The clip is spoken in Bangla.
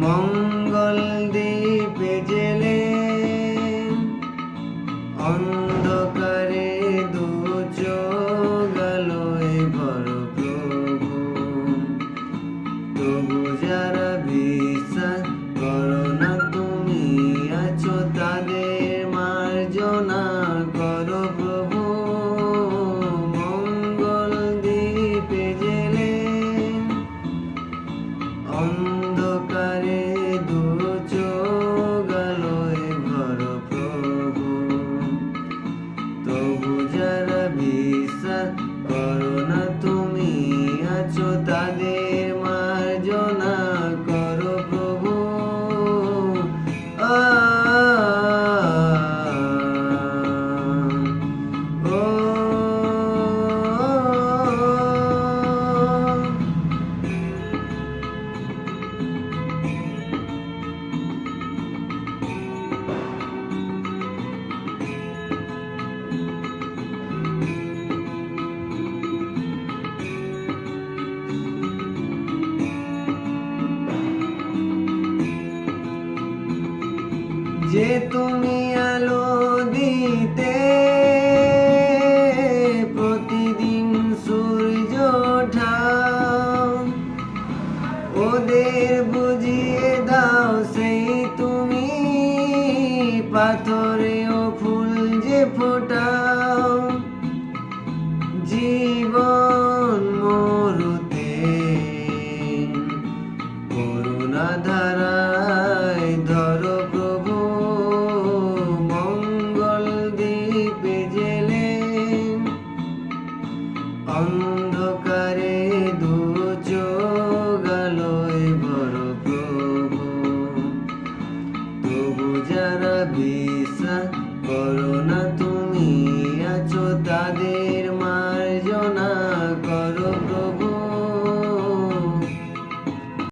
মঙ্গল দ্বীপে জেলে অন্ধকারে দু চোখ আলোয় ভর প্রভু। তবু যারা বিশ্বাস করো না তুমি আছো, তাদের মার্জনা করো প্রভু। মঙ্গল দ্বীপে জেলে অন্ধকারে দু চোখ আলোয় ভর প্রভু। তবু যারা বিশ্বাস করো না তুমি আছো, তাদের মার্জনা করো প্রভু। যে তুমি আলো দিতে প্রতিদিন সূর্য ওঠাও, ওদের বুঝিয়ে দাও সেই তুমি পাথরেও ফুল যে ফোটাও। জীবন মরুতে করুণা ধারায় ধরো প্রভু। মঙ্গল দ্বীপে জেলে অন্ধকারে দু চোখ আলোয় ভর প্রভু। তবু যারা